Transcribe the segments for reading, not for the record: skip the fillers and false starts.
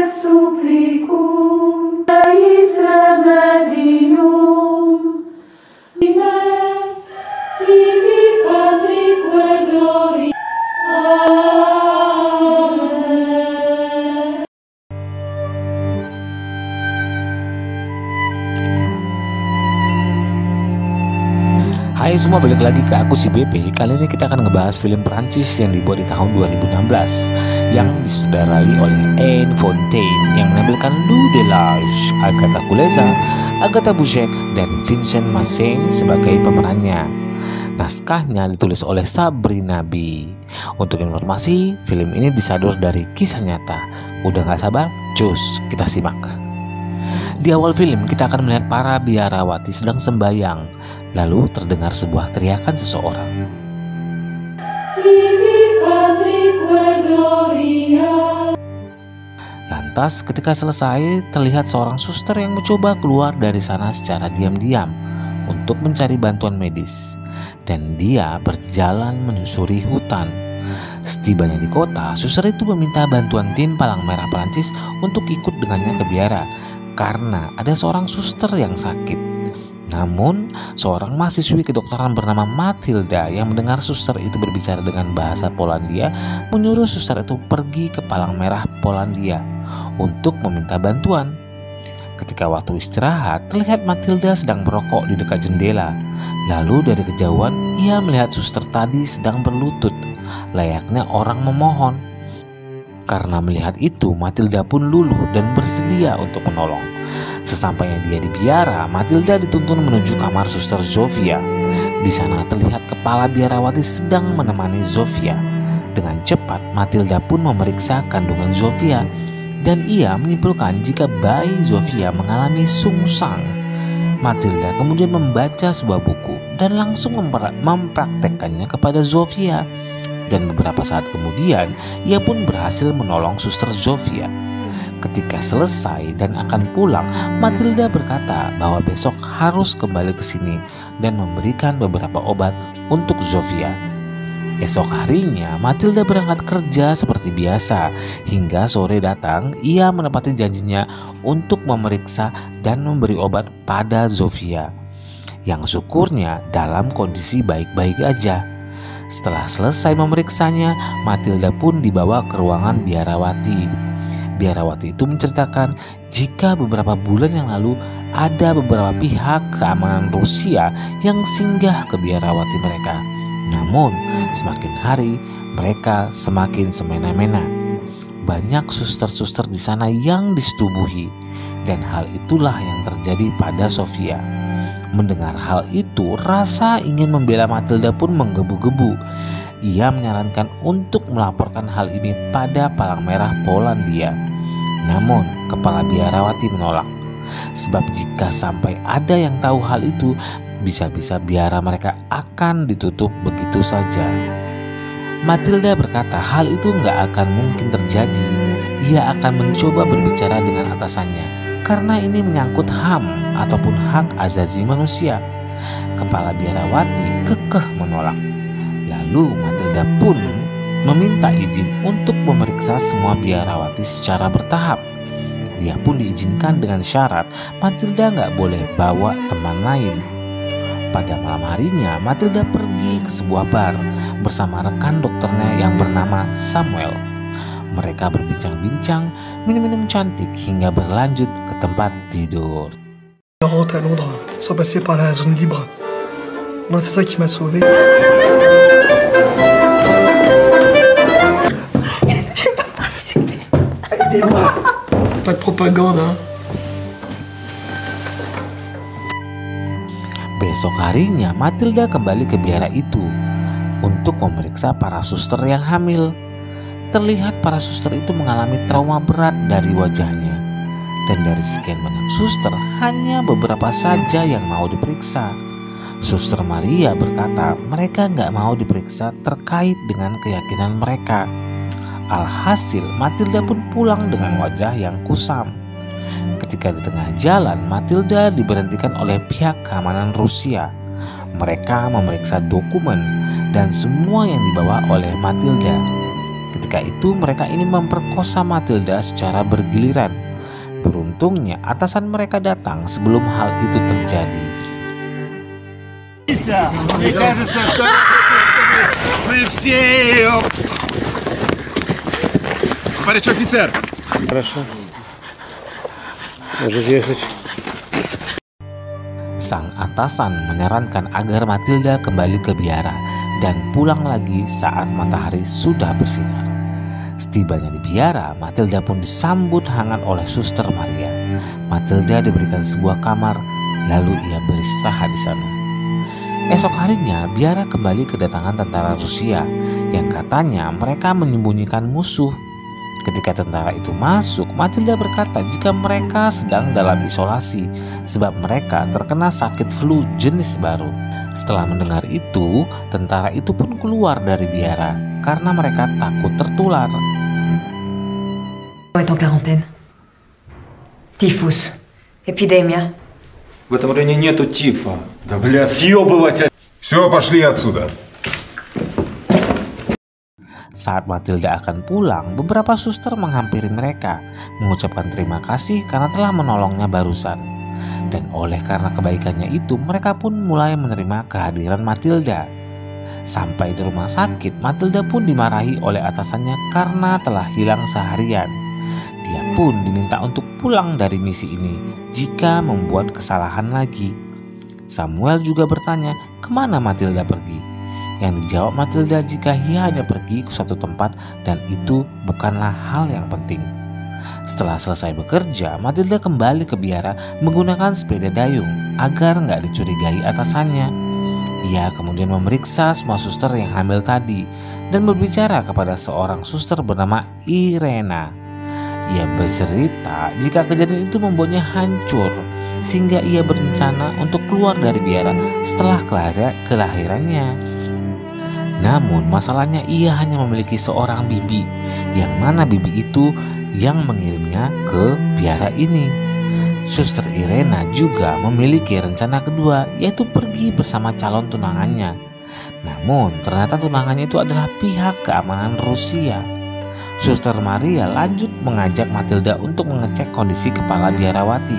supplicum eis remedium tibi Patrique gloria. Amen. Hai semua, balik lagi ke aku si BP. Kali ini kita akan ngebahas film Perancis yang dibuat di tahun 2016 yang disutradarai oleh Anne Fontaine yang menampilkan Lou Delage, Agatha Kuleza, Agatha Bouchek, dan Vincent Masseng sebagai pemerannya. Naskahnya ditulis oleh Sabrina B. Untuk informasi, film ini disadur dari kisah nyata. Udah gak sabar? Cus, kita simak. Di awal film kita akan melihat para biarawati sedang sembahyang. Lalu terdengar sebuah teriakan seseorang. Lantas ketika selesai terlihat seorang suster yang mencoba keluar dari sana secara diam-diam untuk mencari bantuan medis. Dan dia berjalan menyusuri hutan. Setibanya di kota, suster itu meminta bantuan tim Palang Merah Perancis untuk ikut dengannya ke biara karena ada seorang suster yang sakit. Namun, seorang mahasiswi kedokteran bernama Matilda yang mendengar suster itu berbicara dengan bahasa Polandia menyuruh suster itu pergi ke Palang Merah Polandia untuk meminta bantuan. Ketika waktu istirahat, terlihat Matilda sedang merokok di dekat jendela. Lalu dari kejauhan, ia melihat suster tadi sedang berlutut, layaknya orang memohon. Karena melihat itu, Matilda pun luluh dan bersedia untuk menolong. Sesampainya dia di biara, Matilda dituntun menuju kamar suster Zofia. Di sana terlihat kepala biarawati sedang menemani Zofia. Dengan cepat, Matilda pun memeriksa kandungan Zofia dan ia menyimpulkan jika bayi Zofia mengalami sungsang. Matilda kemudian membaca sebuah buku dan langsung mempraktekkannya kepada Zofia. Dan beberapa saat kemudian, ia pun berhasil menolong suster Zofia. Ketika selesai dan akan pulang, Matilda berkata bahwa besok harus kembali ke sini dan memberikan beberapa obat untuk Zofia. Esok harinya, Matilda berangkat kerja seperti biasa. Hingga sore datang, ia menepati janjinya untuk memeriksa dan memberi obat pada Zofia, yang syukurnya dalam kondisi baik-baik aja. Setelah selesai memeriksanya, Matilda pun dibawa ke ruangan biarawati. Biarawati itu menceritakan jika beberapa bulan yang lalu ada beberapa pihak keamanan Rusia yang singgah ke biarawati mereka. Namun, semakin hari mereka semakin semena-mena. Banyak suster-suster di sana yang disetubuhi, dan hal itulah yang terjadi pada Zofia. Mendengar hal itu, rasa ingin membela Matilda pun menggebu-gebu. Ia menyarankan untuk melaporkan hal ini pada Palang Merah Polandia. Namun, kepala biarawati menolak. Sebab jika sampai ada yang tahu hal itu, bisa-bisa biara mereka akan ditutup begitu saja. Matilda berkata hal itu nggak akan mungkin terjadi. Ia akan mencoba berbicara dengan atasannya, karena ini menyangkut HAM ataupun hak azazi manusia. Kepala biarawati kekeh menolak. Lalu Matilda pun meminta izin untuk memeriksa semua biarawati secara bertahap. Dia pun diizinkan dengan syarat Matilda nggak boleh bawa teman lain. Pada malam harinya, Matilda pergi ke sebuah bar bersama rekan dokternya yang bernama Samuel. Mereka berbincang-bincang, minum-minum cantik hingga berlanjut ke tempat tidur. Rentre à Londres sans passer par la zone libre. Moi, c'est ça qui m'a sauvé. Je peux pas vous aider. Aidez-moi. Pas de propagande, hein. Besok harinya, Matilda kembali ke biara itu untuk memeriksa para suster yang hamil. Terlihat para suster itu mengalami trauma berat dari wajahnya. Dan dari sekian banyak suster, hanya beberapa saja yang mau diperiksa. Suster Maria berkata mereka nggak mau diperiksa terkait dengan keyakinan mereka. Alhasil, Matilda pun pulang dengan wajah yang kusam. Ketika di tengah jalan, Matilda diberhentikan oleh pihak keamanan Rusia. Mereka memeriksa dokumen dan semua yang dibawa oleh Matilda. Ketika itu mereka ingin memperkosa Matilda secara bergiliran. Beruntungnya atasan mereka datang sebelum hal itu terjadi. Sang atasan menyarankan agar Matilda kembali ke biara dan pulang lagi saat matahari sudah bersinar. Setibanya di biara, Matilda pun disambut hangat oleh Suster Maria. Matilda diberikan sebuah kamar, lalu ia beristirahat di sana. Esok harinya, biara kembali kedatangan tentara Rusia yang katanya mereka menyembunyikan musuh. Ketika tentara itu masuk, Matilda berkata jika mereka sedang dalam isolasi sebab mereka terkena sakit flu jenis baru. Setelah mendengar itu, tentara itu pun keluar dari biara karena mereka takut tertular. Est en quarantaine. Typhus. Эпидемия. В этом районе нету тифа. Да бля, съебывать! Все, пошли отсюда. Saat Matilda akan pulang, beberapa suster menghampiri mereka, mengucapkan terima kasih karena telah menolongnya barusan. Dan oleh karena kebaikannya itu, mereka pun mulai menerima kehadiran Matilda. Sampai di rumah sakit, Matilda pun dimarahi oleh atasannya karena telah hilang seharian. Dia pun diminta untuk pulang dari misi ini jika membuat kesalahan lagi. Samuel juga bertanya kemana Matilda pergi. Yang dijawab Matilda jika ia hanya pergi ke suatu tempat dan itu bukanlah hal yang penting. Setelah selesai bekerja, Matilda kembali ke biara menggunakan sepeda dayung agar nggak dicurigai atasannya. Ia kemudian memeriksa semua suster yang hamil tadi dan berbicara kepada seorang suster bernama Irena. Ia bercerita jika kejadian itu membuatnya hancur sehingga ia berencana untuk keluar dari biara setelah kelahirannya. Namun masalahnya ia hanya memiliki seorang bibi, yang mana bibi itu yang mengirimnya ke biara ini. Suster Irena juga memiliki rencana kedua, yaitu pergi bersama calon tunangannya. Namun ternyata tunangannya itu adalah pihak keamanan Rusia. Suster Maria lanjut mengajak Matilda untuk mengecek kondisi kepala biarawati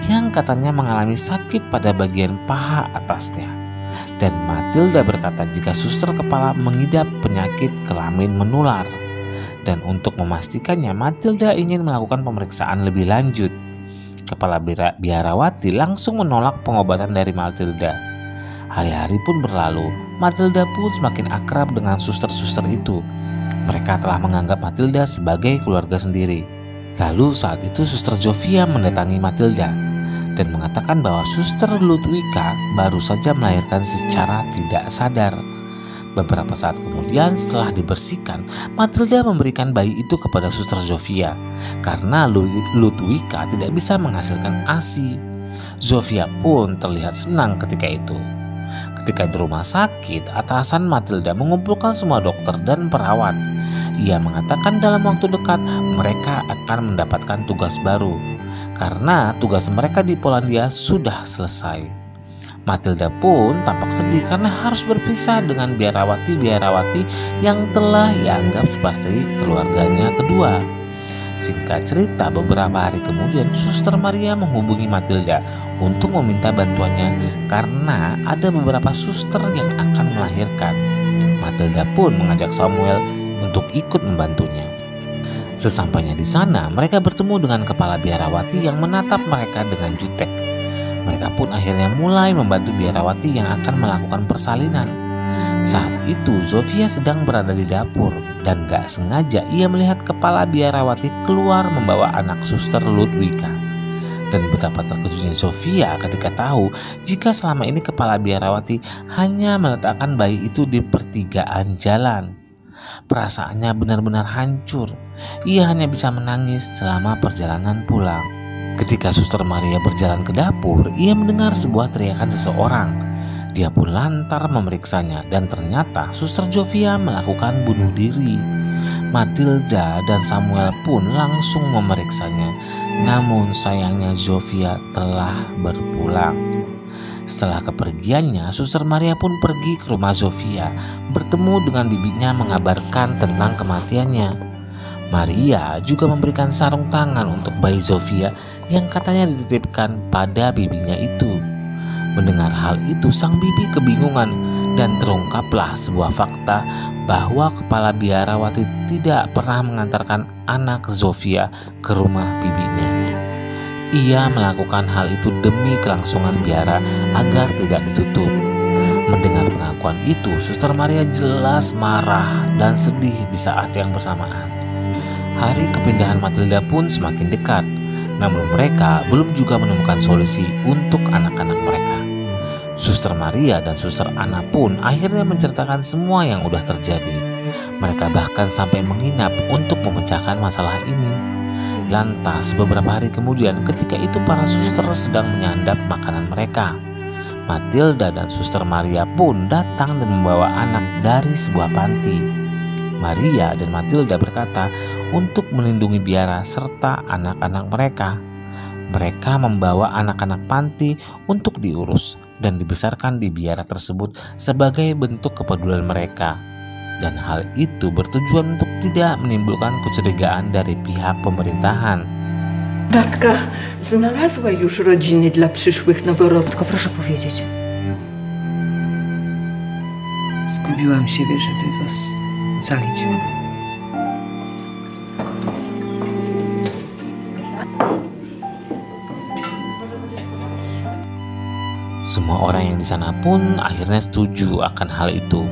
yang katanya mengalami sakit pada bagian paha atasnya. Dan Matilda berkata jika suster kepala mengidap penyakit kelamin menular. Dan untuk memastikannya, Matilda ingin melakukan pemeriksaan lebih lanjut. Kepala biarawati langsung menolak pengobatan dari Matilda. Hari-hari pun berlalu, Matilda pun semakin akrab dengan suster-suster itu. Mereka telah menganggap Matilda sebagai keluarga sendiri. Lalu saat itu Suster Zofia mendatangi Matilda dan mengatakan bahwa Suster Ludwika baru saja melahirkan secara tidak sadar. Beberapa saat kemudian setelah dibersihkan, Matilda memberikan bayi itu kepada Suster Zofia karena Ludwika tidak bisa menghasilkan ASI. Zofia pun terlihat senang ketika itu. Ketika di rumah sakit, atasan Matilda mengumpulkan semua dokter dan perawat. Ia mengatakan dalam waktu dekat mereka akan mendapatkan tugas baru karena tugas mereka di Polandia sudah selesai. Matilda pun tampak sedih karena harus berpisah dengan biarawati-biarawati yang telah dianggap seperti keluarganya kedua. Singkat cerita, beberapa hari kemudian Suster Maria menghubungi Matilda untuk meminta bantuannya karena ada beberapa suster yang akan melahirkan. Matilda pun mengajak Samuel untuk ikut membantunya. Sesampainya di sana, mereka bertemu dengan kepala biarawati yang menatap mereka dengan jutek. Mereka pun akhirnya mulai membantu biarawati yang akan melakukan persalinan. Saat itu Zofia sedang berada di dapur dan gak sengaja ia melihat kepala biarawati keluar membawa anak Suster Ludwika. Dan betapa terkejutnya Zofia ketika tahu jika selama ini kepala biarawati hanya meletakkan bayi itu di pertigaan jalan. Perasaannya benar-benar hancur. Ia hanya bisa menangis selama perjalanan pulang. Ketika Suster Maria berjalan ke dapur, ia mendengar sebuah teriakan seseorang. Dia pun lantar memeriksanya dan ternyata Suster Zofia melakukan bunuh diri. Matilda dan Samuel pun langsung memeriksanya. Namun sayangnya Zofia telah berpulang. Setelah kepergiannya, Suster Maria pun pergi ke rumah Zofia, bertemu dengan bibinya mengabarkan tentang kematiannya. Maria juga memberikan sarung tangan untuk bayi Zofia yang katanya dititipkan pada bibinya itu. Mendengar hal itu, sang bibi kebingungan dan terungkaplah sebuah fakta bahwa kepala biarawati tidak pernah mengantarkan anak Zofia ke rumah bibinya. Ia melakukan hal itu demi kelangsungan biara agar tidak ditutup. Mendengar pengakuan itu, Suster Maria jelas marah dan sedih di saat yang bersamaan. Hari kepindahan Matilda pun semakin dekat, namun mereka belum juga menemukan solusi untuk anak-anak mereka. Suster Maria dan Suster Anna pun akhirnya menceritakan semua yang udah terjadi. Mereka bahkan sampai menginap untuk memecahkan masalah ini. Lantas beberapa hari kemudian, ketika itu para suster sedang menyantap makanan mereka. Matilda dan Suster Maria pun datang dan membawa anak dari sebuah panti. Maria dan Matilda berkata untuk melindungi biara serta anak-anak mereka. Mereka membawa anak-anak panti untuk diurus dan dibesarkan di biara tersebut sebagai bentuk kepedulian mereka. Dan hal itu bertujuan untuk tidak menimbulkan kecurigaan dari pihak pemerintahan. Matka znalazła już rodziny dla przyszłych noworodków. Proszę powiedzieć. Zgubiłam siebie, żeby was ocalić. Semua orang yang di sana pun akhirnya setuju akan hal itu,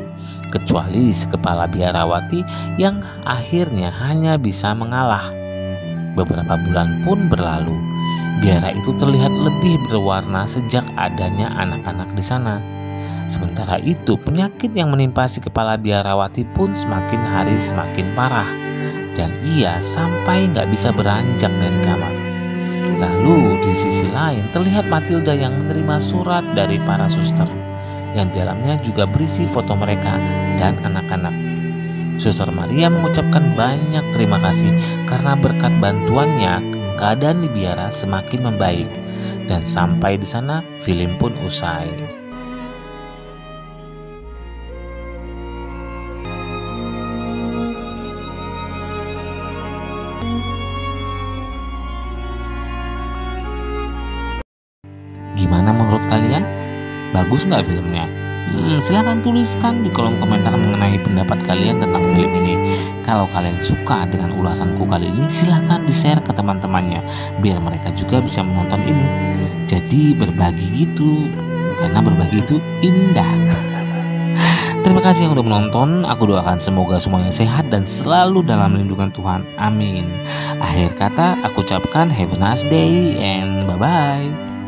kecuali si kepala biarawati yang akhirnya hanya bisa mengalah. Beberapa bulan pun berlalu. Biara itu terlihat lebih berwarna sejak adanya anak-anak di sana. Sementara itu, penyakit yang menimpa si kepala biarawati pun semakin hari semakin parah, dan ia sampai nggak bisa beranjak dari kamar. Lalu di sisi lain terlihat Matilda yang menerima surat dari para suster, yang di dalamnya juga berisi foto mereka dan anak-anak. Suster Maria mengucapkan banyak terima kasih karena berkat bantuannya keadaan di biara semakin membaik, dan sampai di sana film pun usai. Gimana menurut kalian? Bagus nggak filmnya? Silahkan tuliskan di kolom komentar mengenai pendapat kalian tentang film ini. Kalau kalian suka dengan ulasanku kali ini, silahkan di-share ke teman-temannya biar mereka juga bisa menonton ini. Jadi berbagi gitu, karena berbagi itu indah. Terima kasih yang udah menonton. Aku doakan semoga semuanya sehat dan selalu dalam lindungan Tuhan. Amin. Akhir kata aku ucapkan have a nice day and bye-bye.